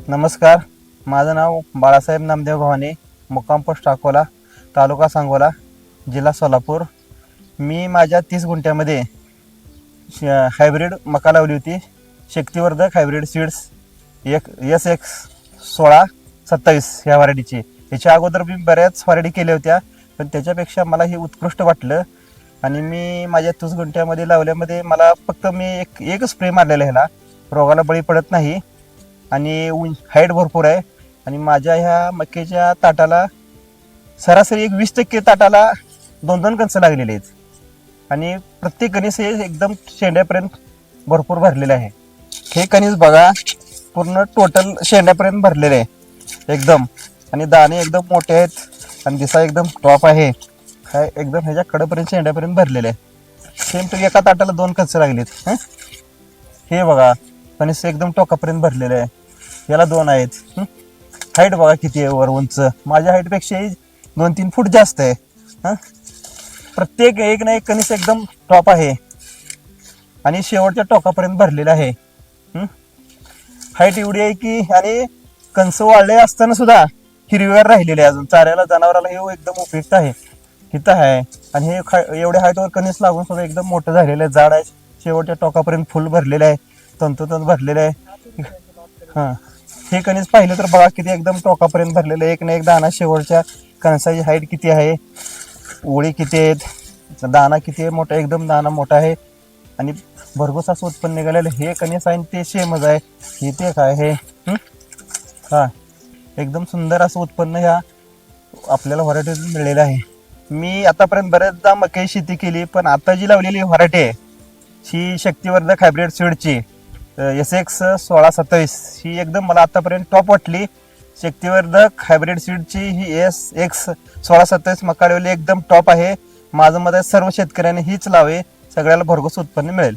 नमस्कार, माझं नाव बाळासाहेब नामदेव भवानी, मुक्काम पोस्ट अकोला, तालुका सांगोला, जिल्हा सोलापूर. मी माझ्या 30 गुंठ्यामध्ये हायब्रिड मका लावली होती. शक्तिवर्धक हायब्रिड सीड्स SX1627 ह्या व्हरायटीची. याच्या अगोदर मी बऱ्याच व्हरायटी केल्या होत्या, पण त्याच्यापेक्षा मला हे उत्कृष्ट वाटलं. आणि मी माझ्या 30 गुंठ्यामध्ये लावल्यामध्ये मला फक्त मी एक स्प्रे मारलेला ह्याला, रोगाला बळी पडत नाही आणि हाईट भरपूर आहे. आणि माझ्या ह्या मक्याच्या ताटाला सरासरी 20% ताटाला 2-2 कणसं लागलेली आहेत. आणि प्रत्येक कणीस हे एकदम शेंड्यापर्यंत भरपूर भरलेलं आहे. हे कणीस बघा, पूर्ण टोटल शेंड्यापर्यंत भरलेले आहे एकदम. आणि दाणे एकदम मोठे आहेत आणि दिसा एकदम टॉप आहे. काय एकदम ह्याच्या कडेपर्यंत शेंड्यापर्यंत भरलेले आहे. सेम टू एका ताटाला 2 कणसं लागलीत. हे बघा, कणीस एकदम टोकापर्यंत भरलेले आहे. याला 2 आहेत. हाईट बघा किती आहे, वर उंच माझ्या हाईटपेक्षाही 2-3 फूट जास्त आहे. प्रत्येक एक ना एक कणीस एकदम टॉप आहे आणि शेवटच्या टोकापर्यंत भरलेला आहे. हाईट एवढी आहे की, आणि कणसं वाढले असताना सुद्धा हिरवीगार राहिलेले आहे. अजून चाऱ्याला जनावराला हे एकदम उपयुक्त आहे. इथं आहे. आणि हे एवढ्या हाईटवर कणीस लागून सुद्धा एकदम मोठं झालेलं आहे, जाड आहे. शेवटच्या टोकापर्यंत फुल भरलेलं आहे, तंतोतंत भरलेलं आहे. हे कणीस पाहिलं तर बघा किती एकदम टोकापर्यंत भरलेलं आहे. एक ना एक दाणा, शेवटच्या कणसाची हाईट किती आहे, ओळी किती आहेत, दाणा किती आहे मोठा, एकदम दाणा मोठा आहे. आणि भरघोस असं उत्पन्न निघालेलं हे कणीस आहे. ते सेमच आहे. हे ते काय आहे. एकदम सुंदर असं उत्पन्न ह्या आपल्याला व्हरायटीतून मिळलेलं आहे. मी आतापर्यंत बऱ्याचदा मक्याची शेती केली, पण आता जी लावलेली व्हरायटी आहे ही शक्तिवर्धक हायब्रिड सीडची SX1627 ही एकदम मला आतापर्यंत टॉप वाटली. शक्तिवर्धक हायब्रिड सीडची ही SX1627 मका लावली एकदम टॉप आहे. माझं मत आहे सर्व शेतकऱ्यांनी हीच लावे, सगळ्याला भरघोस उत्पन्न मिळेल.